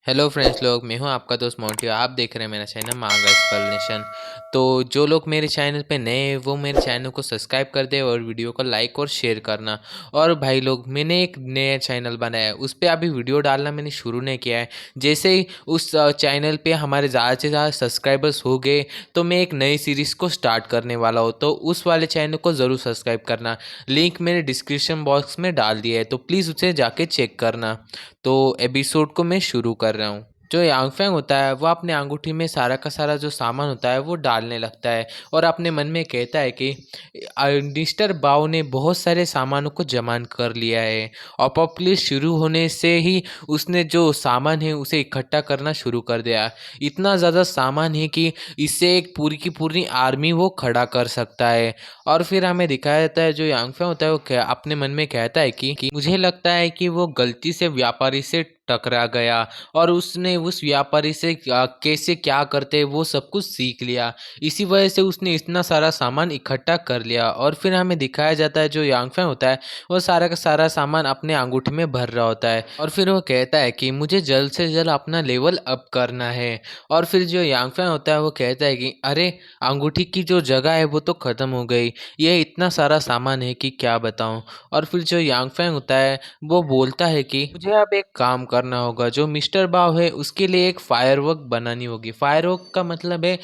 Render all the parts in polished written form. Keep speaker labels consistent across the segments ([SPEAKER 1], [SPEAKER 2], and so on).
[SPEAKER 1] Hello friends लोग, मैं हूं आपका दोस्त मोंटी। आप देख रहे हैं मेरा चैनल मांगा एक्सप्लेनेशन। तो जो लोग मेरे चैनल पे नए हैं वो मेरे चैनल को सब्सक्राइब कर दे और वीडियो को लाइक और शेयर करना। और भाई लोग, मैंने एक नया चैनल बनाया है, उस पर अभी वीडियो डालना मैंने शुरू नहीं किया है। जैसे ही उस चैनल पे हमारे ज़्यादा से ज़्यादा सब्सक्राइबर्स हो गए तो मैं एक नई सीरीज़ को स्टार्ट करने वाला हूँ, तो उस वाले चैनल को ज़रूर सब्सक्राइब करना। लिंक मैंने डिस्क्रिप्शन बॉक्स में डाल दिया है, तो प्लीज़ उसे जाके चेक करना। तो एपिसोड को मैं शुरू कर रहा हूँ। जो यांगफैंग होता है वो अपने अंगूठी में सारा का सारा जो सामान होता है वो डालने लगता है और अपने मन में कहता है कि मिस्टर बाओ ने बहुत सारे सामानों को जमा कर लिया है। अपोकलिप्स शुरू होने से ही उसने जो सामान है उसे इकट्ठा करना शुरू कर दिया। इतना ज़्यादा सामान है कि इससे एक पूरी की पूरी आर्मी वो खड़ा कर सकता है। और फिर हमें दिखाया जाता है जो यांगफैंग होता है वो अपने मन में कहता है कि मुझे लगता है कि वो गलती से व्यापारी से टकरा गया और उसने उस व्यापारी से कैसे क्या करते वो सब कुछ सीख लिया। इसी वजह से उसने इतना सारा सामान इकट्ठा कर लिया। और फिर हमें दिखाया जाता है जो यांगफैंग होता है वो सारा का सारा सामान अपने अंगूठी में भर रहा होता है और फिर वो कहता है कि मुझे जल्द से जल्द अपना लेवल अप करना है। और फिर जो यांगफैंग होता है वो कहता है कि अरे, अंगूठी की जो जगह है वो तो ख़त्म हो गई, ये इतना सारा सामान है कि क्या बताऊँ। और फिर जो यांगफैंग होता है वो बोलता है कि मुझे अब एक काम करना होगा। जो मिस्टर बाव है उसके लिए एक फायरवर्क बनानी होगी। फायरवर्क का मतलब है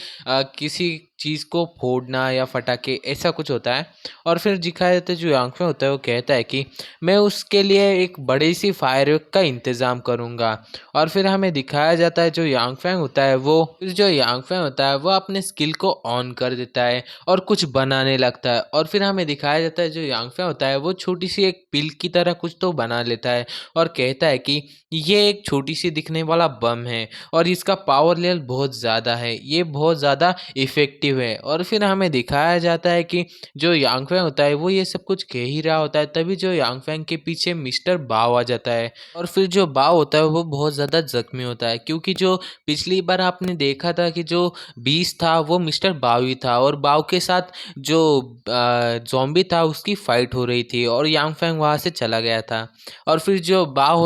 [SPEAKER 1] किसी चीज़ को फोड़ना या फटाके, ऐसा कुछ होता है। और फिर दिखाया जाता है जो यांगफैंग होता है वो कहता है कि मैं उसके लिए एक बड़ी सी फायरवर्क का इंतज़ाम करूँगा। और फिर हमें दिखाया जाता है जो यांगफैंग होता है वो फिर जो यांगफैंग होता है वो अपने स्किल को ऑन कर देता है और कुछ बनाने लगता है। और फिर हमें दिखाया जाता है जो यांगफैंग होता है वो छोटी सी एक पिल की तरह कुछ तो बना लेता है और कहता है कि ये एक छोटी सी दिखने वाला बम है और इसका पावर लेवल बहुत ज़्यादा है, ये बहुत ज़्यादा इफ़ेक्टिव है। और फिर हमें दिखाया जाता है कि जो यांगफैंग होता है वो ये सब कुछ कह ही रहा होता है, तभी जो यांगफैंग के पीछे मिस्टर बाव आ जाता है। और फिर जो बाव होता है वो बहुत ज़्यादा जख्मी होता है, क्योंकि जो पिछली बार आपने देखा था कि जो बीस था वो मिस्टर बाव ही था और बाव के साथ जो ज़ॉम्बी था उसकी फाइट हो रही थी और यांगफैंग वहाँ से चला गया था। और फिर जो बाव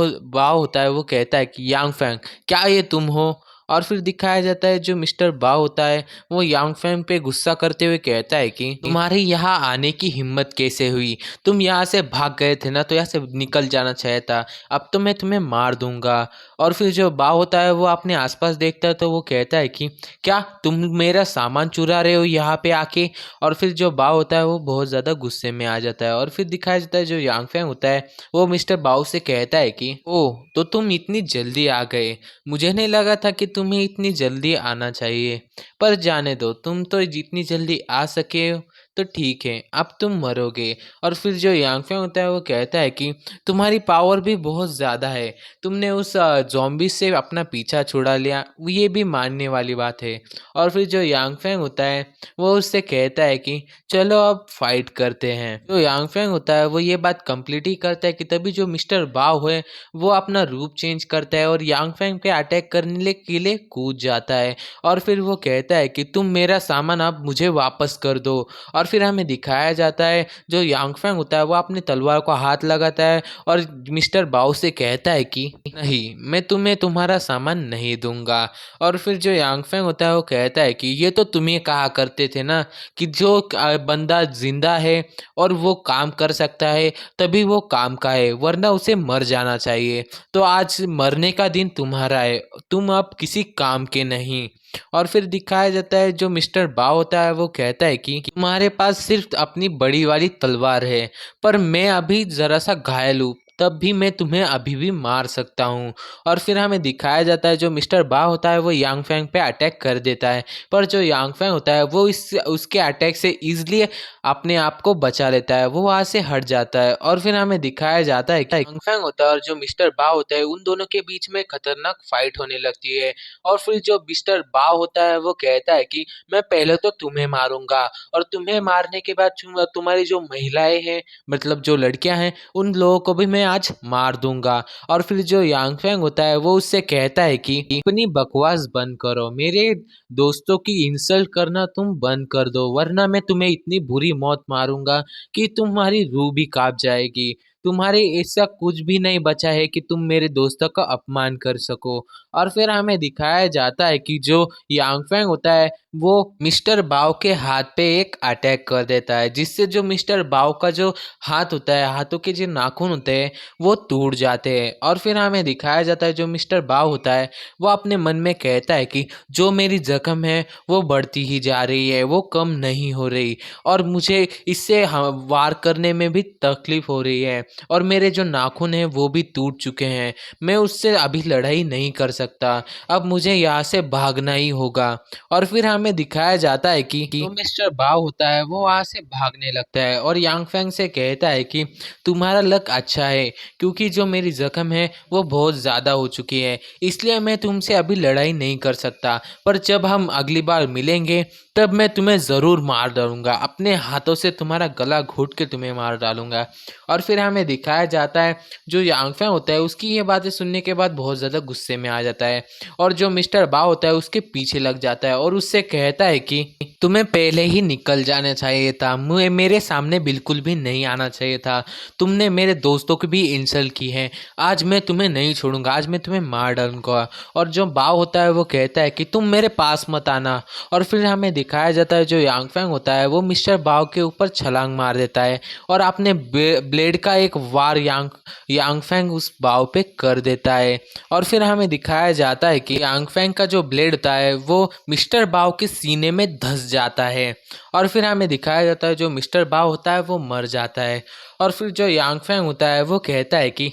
[SPEAKER 1] होता है वो कहता है कि यांगफैंग, क्या ये तुम हो? और फिर दिखाया जाता है जो मिस्टर बाव होता है वो यांगफैंग पे गुस्सा करते हुए कहता है कि तुम्हारी यहाँ आने की हिम्मत कैसे हुई? तुम यहाँ से भाग गए थे ना, तो यहाँ से निकल जाना चाहिए था। अब तो मैं तुम्हें मार दूंगा। और फिर जो बाव होता है वो अपने आसपास देखता है तो वो कहता है कि क्या तुम मेरा सामान चुरा रहे हो यहाँ पे आके? और फिर जो बाव होता है वो बहुत ज़्यादा गुस्से में आ जाता है। और फिर दिखाया जाता है जो यांगफैंग होता है वो मिस्टर बाव से कहता है कि ओह, तो तुम इतनी जल्दी आ गए। मुझे नहीं लगा था कि तुम्हें इतनी जल्दी आना चाहिए, पर जाने दो, तुम तो जितनी जल्दी आ सके हो तो ठीक है, अब तुम मरोगे। और फिर जो यांगफैंग होता है वो कहता है कि तुम्हारी पावर भी बहुत ज़्यादा है, तुमने उस ज़ॉम्बी से अपना पीछा छुड़ा लिया, ये भी मानने वाली बात है। और फिर जो यांगफैंग होता है वो उससे कहता है कि चलो अब फाइट करते हैं। जो यांगफैंग होता है वो ये बात कंप्लीट ही करता है कि तभी जो मिस्टर बाव है वो अपना रूप चेंज करता है और यांगफैंग पे अटैक करने के लिए कूद जाता है। और फिर वो कहता है कि तुम मेरा सामान अब मुझे वापस कर दो। और फिर हमें दिखाया जाता है जो यांगफैंग होता है वो अपनी तलवार को हाथ लगाता है और मिस्टर बाव से कहता है कि नहीं, मैं तुम्हें तुम्हारा सामान नहीं दूंगा। और फिर जो यांगफैंग होता है वो कहता है कि ये तो तुम ही कहा करते थे ना कि जो बंदा जिंदा है और वो काम कर सकता है तभी वो काम का है, वरना उसे मर जाना चाहिए। तो आज मरने का दिन तुम्हारा है, तुम अब किसी काम के नहीं। और फिर दिखाया जाता है जो मिस्टर बाव होता है वो कहता है कि तुम्हारे पास सिर्फ अपनी बड़ी वाली तलवार है, पर मैं अभी ज़रा सा घायल हूँ, तब भी मैं तुम्हें अभी भी मार सकता हूँ। और फिर हमें दिखाया जाता है जो मिस्टर बाव होता है वो यांगफैंग पे अटैक कर देता है, पर जो यांगफैंग होता है वो इस उसके अटैक से ईजिली अपने आप को बचा लेता है, वो वहाँ से हट जाता है। और फिर हमें दिखाया जाता है कि यांगफैंग होता है और जो मिस्टर बाव होता है उन दोनों के बीच में खतरनाक फाइट होने लगती है। और फिर जो मिस्टर बाव होता है वो कहता है कि मैं पहले तो तुम्हें मारूंगा और तुम्हें मारने के बाद तुम्हारी जो महिलाएं हैं, मतलब जो लड़कियां हैं, उन लोगों को भी मैं आज मार दूंगा। और फिर जो यांगफैंग होता है वो उससे कहता है कि अपनी बकवास बंद करो, मेरे दोस्तों की इंसल्ट करना तुम बंद कर दो, वरना मैं तुम्हें इतनी बुरी मौत मारूंगा कि तुम्हारी रूह भी कांप जाएगी। तुम्हारे ऐसा कुछ भी नहीं बचा है कि तुम मेरे दोस्तों का अपमान कर सको। और फिर हमें दिखाया जाता है कि जो यांग फैंग होता है वो मिस्टर बाओ के हाथ पे एक अटैक कर देता है, जिससे जो मिस्टर बाओ का जो हाथ होता है, हाथों के जो नाखून होते हैं वो टूट जाते हैं। और फिर हमें दिखाया जाता है जो मिस्टर बाओ होता है वो अपने मन में कहता है कि जो मेरी जख्म है वो बढ़ती ही जा रही है, वो कम नहीं हो रही, और मुझे इससे वार करने में भी तकलीफ हो रही है, और मेरे जो नाखून हैं वो भी टूट चुके हैं, मैं उससे अभी लड़ाई नहीं कर सकता, अब मुझे यहाँ से भागना ही होगा। और फिर हमें दिखाया जाता है कि जो मिस्टर बाव होता है वो वहाँ से भागने लगता है और यांग फैंग से कहता है कि तुम्हारा लक अच्छा है, क्योंकि जो मेरी जख्म है वो बहुत ज़्यादा हो चुकी है, इसलिए मैं तुमसे अभी लड़ाई नहीं कर सकता, पर जब हम अगली बार मिलेंगे तब मैं तुम्हें ज़रूर मार डालूंगा, अपने हाथों से तुम्हारा गला घोट के तुम्हें मार डालूंगा। और फिर हमें दिखाया जाता है जो यांग फैंग होता है उसकी ये बातें सुनने के बाद बहुत ज़्यादा गुस्से में आ जाता है, और जो मिस्टर बा होता है उसके पीछे लग जाता है और उससे कहता है कि तुम्हें पहले ही निकल जाना चाहिए था, मुझे मेरे सामने बिल्कुल भी नहीं आना चाहिए था, तुमने मेरे दोस्तों की भी इंसल्ट की है, आज मैं तुम्हें नहीं छोड़ूंगा, आज मैं तुम्हें मार डालूंगा। और जो बाव होता है वो कहता है कि तुम मेरे पास मत आना। और फिर हमें दिखाया जाता है जो यांग फैंग होता है वो मिस्टर बाव के ऊपर छलांग मार देता है और अपने ब्लेड का एक वार यांग फैंग उस बाव पे कर देता है। और फिर हमें दिखाया जाता है कि यांग फैंग का जो ब्लेड होता है वो मिस्टर बाव के सीने में धंस जाता है, और फिर हमें दिखाया जाता है जो मिस्टर बाव होता है वो मर जाता है। और फिर जो यांग फैंग होता है वो कहता है कि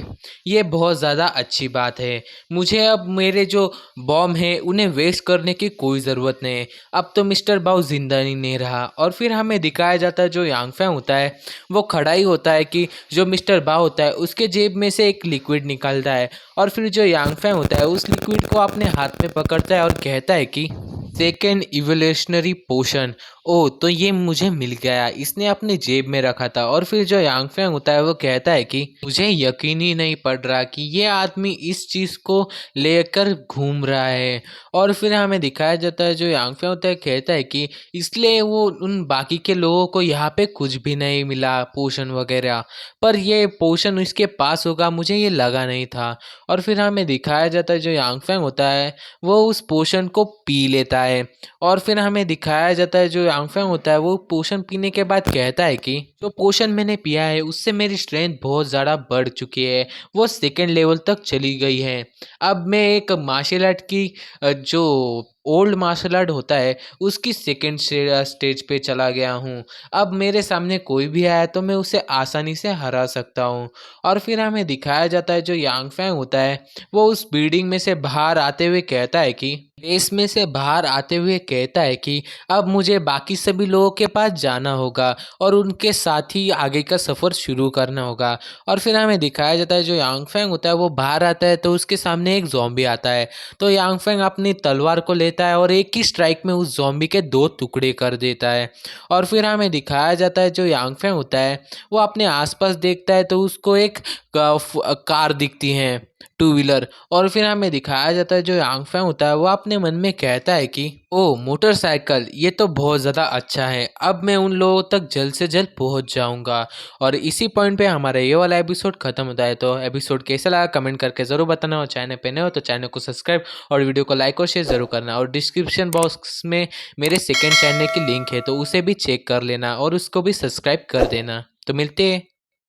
[SPEAKER 1] ये बहुत ज़्यादा अच्छी बात है, मुझे अब मेरे जो बॉम्ब है उन्हें वेस्ट करने की कोई ज़रूरत नहीं है, अब तो मिस्टर बाव जिंदा ही नहीं रहा। और फिर हमें दिखाया जाता है जो यांग फैंग होता है वो खड़ा ही होता है कि जो मिस्टर बाव होता है उसके जेब में से एक लिक्विड निकलता है, और फिर जो यांग फैंग होता है उस लिक्विड को अपने हाथ में पकड़ता है और कहता है कि सेकेंड इवोल्यूशनरी पोशन, ओ तो ये मुझे मिल गया, इसने अपनी जेब में रखा था। और फिर जो यांग फैंग होता है वो कहता है कि मुझे यकीन ही नहीं पड़ रहा कि ये आदमी इस चीज़ को लेकर घूम रहा है। और फिर हमें दिखाया जाता है जो यांग फैंग होता है कहता है कि इसलिए वो उन बाकी के लोगों को यहाँ पे कुछ भी नहीं मिला पोशन वगैरह, पर ये पोशन इसके पास होगा मुझे ये लगा नहीं था। और फिर हमें दिखाया जाता है जो यांग फैंग होता है वो उस पोशन को पी लेता है, और फिर हमें दिखाया जाता है जो यांग फैंग होता है वो पोशन पीने के बाद कहता है कि जो पोशन मैंने पिया है उससे मेरी स्ट्रेंथ बहुत ज़्यादा बढ़ चुकी है, वो सेकेंड लेवल तक चली गई है, अब मैं एक मार्शल आर्ट की जो ओल्ड मार्शल आर्ट होता है उसकी सेकेंड स्टेज पे चला गया हूँ, अब मेरे सामने कोई भी आया तो मैं उसे आसानी से हरा सकता हूँ। और फिर हमें दिखाया जाता है जो यांग फैंग होता है वो उस बिल्डिंग में से बाहर आते हुए कहता है कि बेस में से बाहर आते हुए कहता है कि अब मुझे बाकी सभी लोगों के पास जाना होगा और उनके साथ ही आगे का सफ़र शुरू करना होगा। और फिर हमें दिखाया जाता है जो यांग फैंग होता है वो बाहर आता है तो उसके सामने एक ज़ॉम्बी आता है, तो यांग फैंग अपनी तलवार को लेता है और एक ही स्ट्राइक में उस ज़ॉम्बी के 2 टुकड़े कर देता है। और फिर हमें दिखाया जाता है जो यांग फैंग होता है वो अपने आसपास देखता है तो उसको एक कार दिखती है, टू व्हीलर। और फिर हमें दिखाया जाता है जो यांग फैंग होता है वो अपने मन में कहता है कि ओ मोटरसाइकिल, ये तो बहुत ज़्यादा अच्छा है, अब मैं उन लोगों तक जल्द से जल्द पहुंच जाऊंगा। और इसी पॉइंट पे हमारा ये वाला एपिसोड खत्म होता है। तो एपिसोड कैसा लगा कमेंट करके ज़रूर बताना, और चैनल पे नए हो तो चैनल को सब्सक्राइब और वीडियो को लाइक और शेयर ज़रूर करना, और डिस्क्रिप्शन बॉक्स में मेरे सेकेंड चैनल की लिंक है तो उसे भी चेक कर लेना और उसको भी सब्सक्राइब कर देना। तो मिलते हैं